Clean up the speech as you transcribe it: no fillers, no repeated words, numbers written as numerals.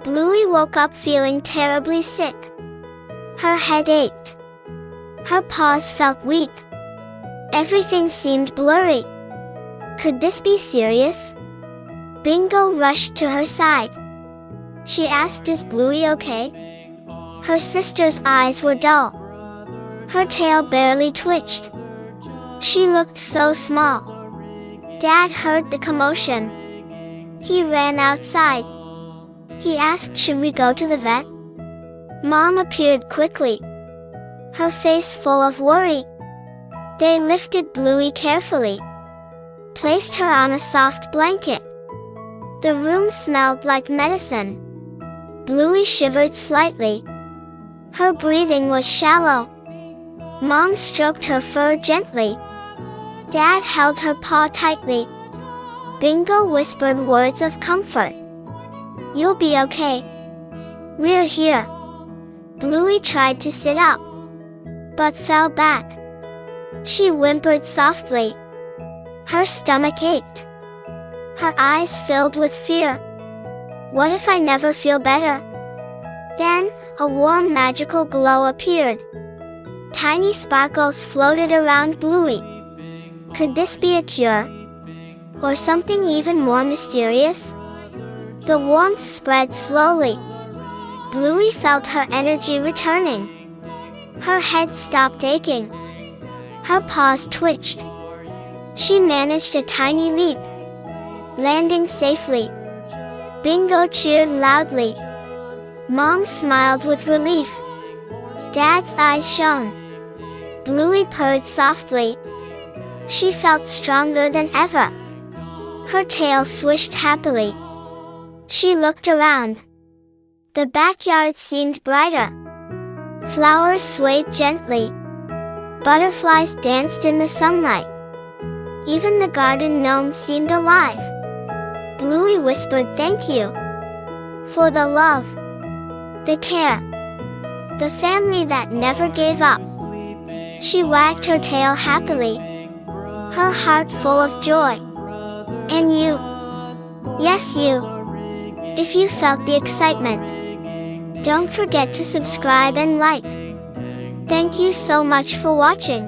Bluey woke up feeling terribly sick. Her head ached. Her paws felt weak. Everything seemed blurry. Could this be serious? Bingo rushed to her side. She asked, "Is Bluey okay?" Her sister's eyes were dull. Her tail barely twitched. She looked so small. Dad heard the commotion. He ran outside. He asked, "Should we go to the vet?" Mom appeared quickly, her face full of worry. They lifted Bluey carefully, placed her on a soft blanket. The room smelled like medicine. Bluey shivered slightly. Her breathing was shallow. Mom stroked her fur gently. Dad held her paw tightly. Bingo whispered words of comfort. "You'll be okay. We're here." Bluey tried to sit up, but fell back. She whimpered softly. Her stomach ached. Her eyes filled with fear. What if I never feel better? Then, a warm magical glow appeared. Tiny sparkles floated around Bluey. Could this be a cure? Or something even more mysterious? The warmth spread slowly. Bluey felt her energy returning. Her head stopped aching. Her paws twitched. She managed a tiny leap, landing safely. Bingo cheered loudly. Mom smiled with relief. Dad's eyes shone. Bluey purred softly. She felt stronger than ever. Her tail swished happily. She looked around. The backyard seemed brighter. Flowers swayed gently. Butterflies danced in the sunlight. Even the garden gnome seemed alive. Bluey whispered, "Thank you for the love, the care, the family that never gave up." She wagged her tail happily, her heart full of joy. And you, yes you, if you felt the excitement, don't forget to subscribe and like. Thank you so much for watching.